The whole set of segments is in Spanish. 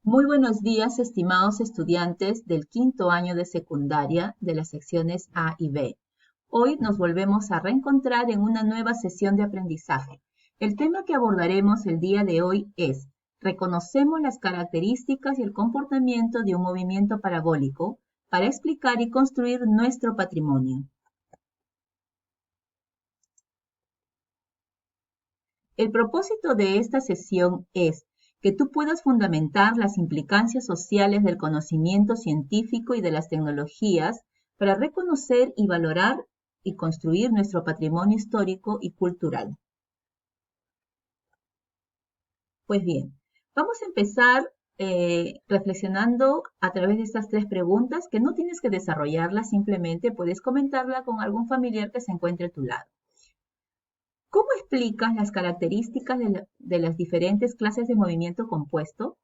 Muy buenos días, estimados estudiantes del quinto año de secundaria de las secciones A y B. Hoy nos volvemos a reencontrar en una nueva sesión de aprendizaje. El tema que abordaremos el día de hoy es: reconocemos las características y el comportamiento de un movimiento parabólico para explicar y construir nuestro patrimonio. El propósito de esta sesión es que tú puedas fundamentar las implicancias sociales del conocimiento científico y de las tecnologías para reconocer y valorar y construir nuestro patrimonio histórico y cultural. Pues bien, vamos a empezar reflexionando a través de estas tres preguntas que no tienes que desarrollarlas, simplemente puedes comentarla con algún familiar que se encuentre a tu lado. ¿Cómo explicas las características de las diferentes clases de movimiento compuesto?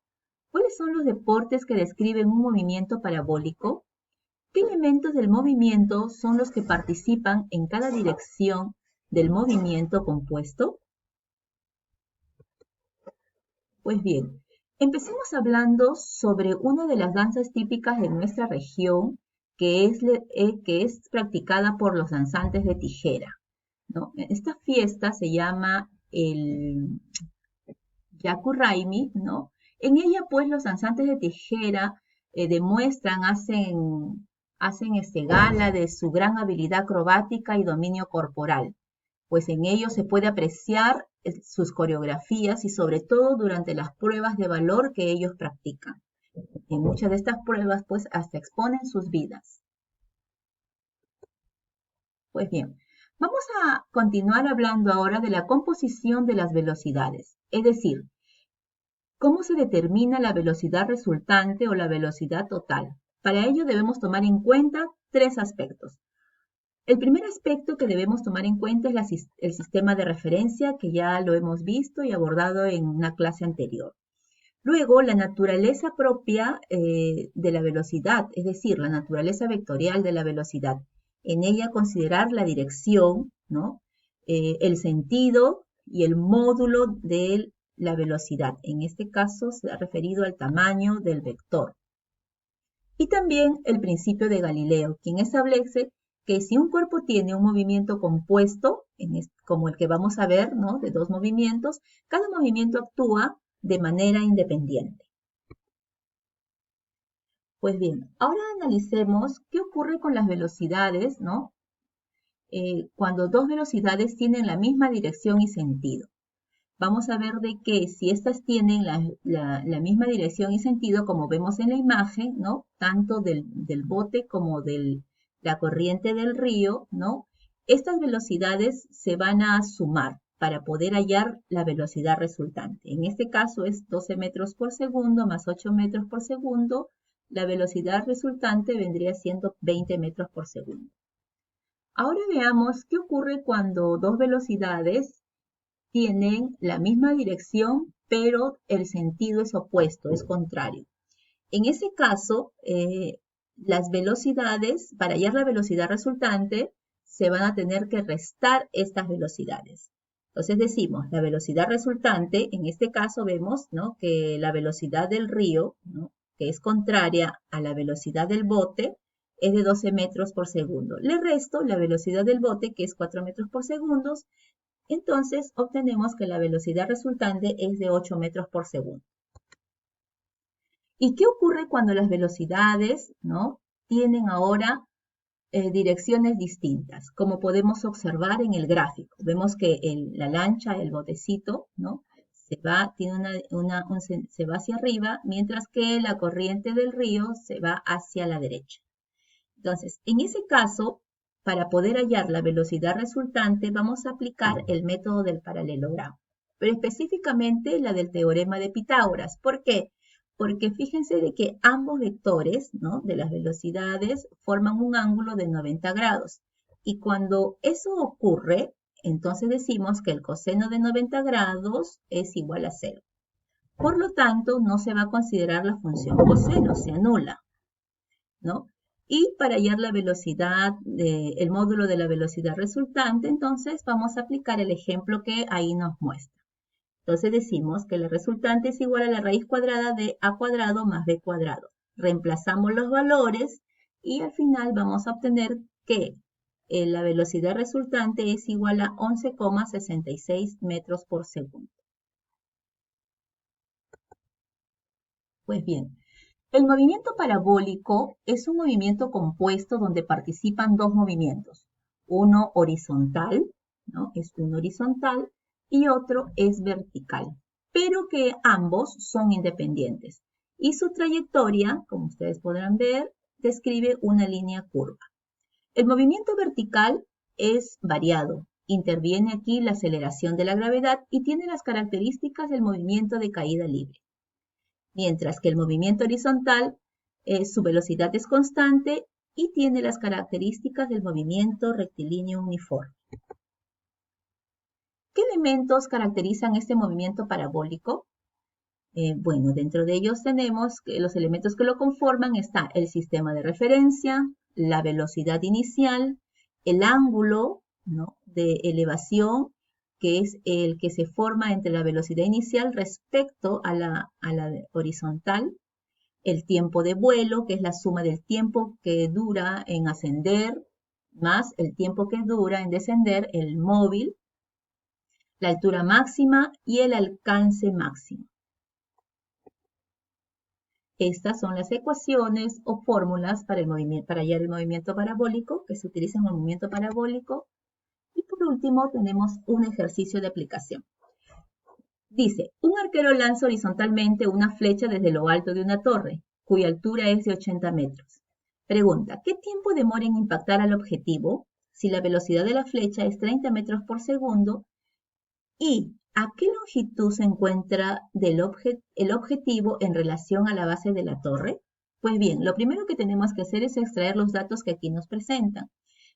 ¿Cuáles son los deportes que describen un movimiento parabólico? ¿Qué elementos del movimiento son los que participan en cada dirección del movimiento compuesto? Pues bien, empecemos hablando sobre una de las danzas típicas de nuestra región, que es practicada por los danzantes de tijera, ¿no? Esta fiesta se llama el Yaku ¿no? En ella, pues, los danzantes de tijera demuestran, hacen gala de su gran habilidad acrobática y dominio corporal, pues en ello se puede apreciar sus coreografías y sobre todo durante las pruebas de valor que ellos practican. En muchas de estas pruebas, pues, hasta exponen sus vidas. Pues bien, vamos a continuar hablando ahora de la composición de las velocidades, es decir, ¿cómo se determina la velocidad resultante o la velocidad total? Para ello debemos tomar en cuenta tres aspectos. El primer aspecto que debemos tomar en cuenta es el sistema de referencia, que ya lo hemos visto y abordado en una clase anterior. Luego, la naturaleza propia de la velocidad, es decir, la naturaleza vectorial de la velocidad. En ella considerar la dirección, ¿no? El sentido y el módulo de la velocidad. En este caso se ha referido al tamaño del vector. Y también el principio de Galileo, quien establece que si un cuerpo tiene un movimiento compuesto, como el que vamos a ver, ¿no? De dos movimientos, cada movimiento actúa de manera independiente. Pues bien, ahora analicemos qué ocurre con las velocidades, ¿no? Cuando dos velocidades tienen la misma dirección y sentido. Vamos a ver de que si estas tienen la misma dirección y sentido, como vemos en la imagen, ¿no? Tanto del bote como de la corriente del río, ¿no? Estas velocidades se van a sumar para poder hallar la velocidad resultante. En este caso es 12 metros por segundo más 8 metros por segundo. La velocidad resultante vendría siendo 20 metros por segundo. Ahora veamos qué ocurre cuando dos velocidades tienen la misma dirección, pero el sentido es opuesto, es contrario. En ese caso, las velocidades, para hallar la velocidad resultante, se van a tener que restar estas velocidades. Entonces decimos, la velocidad resultante, en este caso vemos, ¿no?, que la velocidad del río, ¿no?, que es contraria a la velocidad del bote, es de 12 metros por segundo. Le resto la velocidad del bote, que es 4 metros por segundo. Entonces obtenemos que la velocidad resultante es de 8 metros por segundo. ¿Y qué ocurre cuando las velocidades, ¿no?, tienen ahora direcciones distintas? Como podemos observar en el gráfico, vemos que la lancha, el botecito, ¿no?, se va hacia arriba, mientras que la corriente del río se va hacia la derecha. Entonces, en ese caso, para poder hallar la velocidad resultante, vamos a aplicar el método del paralelogramo, pero específicamente la del teorema de Pitágoras. ¿Por qué? Porque fíjense de que ambos vectores, ¿no?, de las velocidades forman un ángulo de 90 grados. Y cuando eso ocurre, entonces decimos que el coseno de 90 grados es igual a 0. Por lo tanto, no se va a considerar la función coseno, se anula, ¿no? Y para hallar la velocidad, el módulo de la velocidad resultante, entonces vamos a aplicar el ejemplo que ahí nos muestra. Entonces decimos que la resultante es igual a la raíz cuadrada de a cuadrado más b cuadrado. Reemplazamos los valores y al final vamos a obtener que la velocidad resultante es igual a 11,66 metros por segundo. Pues bien, el movimiento parabólico es un movimiento compuesto donde participan dos movimientos. Uno horizontal, ¿no? Es un horizontal, y otro es vertical, pero que ambos son independientes. Y su trayectoria, como ustedes podrán ver, describe una línea curva. El movimiento vertical es variado. Interviene aquí la aceleración de la gravedad y tiene las características del movimiento de caída libre. Mientras que el movimiento horizontal, su velocidad es constante y tiene las características del movimiento rectilíneo uniforme. ¿Qué elementos caracterizan este movimiento parabólico? Bueno, dentro de ellos tenemos que los elementos que lo conforman está el sistema de referencia, la velocidad inicial, el ángulo, ¿no?, de elevación, que es el que se forma entre la velocidad inicial respecto a la horizontal, el tiempo de vuelo, que es la suma del tiempo que dura en ascender más el tiempo que dura en descender el móvil, la altura máxima y el alcance máximo. Estas son las ecuaciones o fórmulas para hallar el movimiento parabólico que se utiliza en el movimiento parabólico. Y por último tenemos un ejercicio de aplicación. Dice, un arquero lanza horizontalmente una flecha desde lo alto de una torre, cuya altura es de 80 metros. Pregunta, ¿qué tiempo demora en impactar al objetivo si la velocidad de la flecha es 30 metros por segundo? ¿Y a qué longitud se encuentra el objetivo en relación a la base de la torre? Pues bien, lo primero que tenemos que hacer es extraer los datos que aquí nos presentan.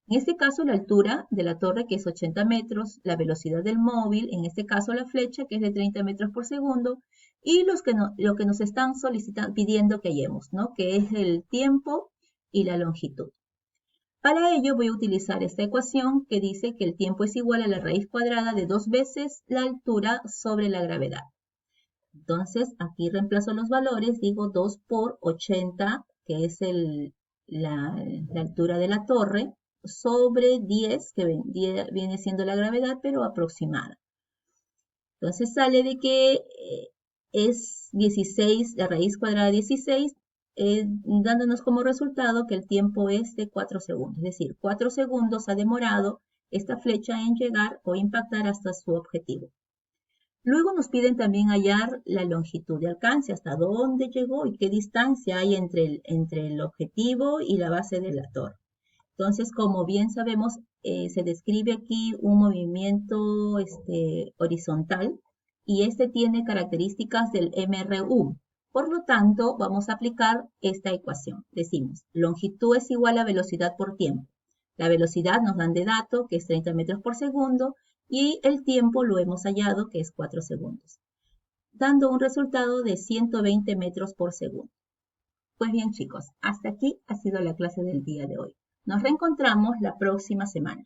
En este caso, la altura de la torre, que es 80 metros, la velocidad del móvil, en este caso la flecha, que es de 30 metros por segundo, y lo que nos están pidiendo que hallemos, ¿no?, que es el tiempo y la longitud. Para ello voy a utilizar esta ecuación que dice que el tiempo es igual a la raíz cuadrada de 2 veces la altura sobre la gravedad. Entonces, aquí reemplazo los valores, digo 2 por 80, que es la altura de la torre, sobre 10, que viene siendo la gravedad, pero aproximada. Entonces sale de que es 16, la raíz cuadrada de 16, dándonos como resultado que el tiempo es de 4 segundos. Es decir, 4 segundos ha demorado esta flecha en llegar o impactar hasta su objetivo. Luego nos piden también hallar la longitud de alcance, hasta dónde llegó y qué distancia hay entre el objetivo y la base de la torre. Entonces, como bien sabemos, se describe aquí un movimiento horizontal y este tiene características del MRU. Por lo tanto, vamos a aplicar esta ecuación. Decimos, longitud es igual a velocidad por tiempo. La velocidad nos dan de dato, que es 30 metros por segundo, y el tiempo lo hemos hallado, que es 4 segundos, dando un resultado de 120 metros por segundo. Pues bien, chicos, hasta aquí ha sido la clase del día de hoy. Nos reencontramos la próxima semana.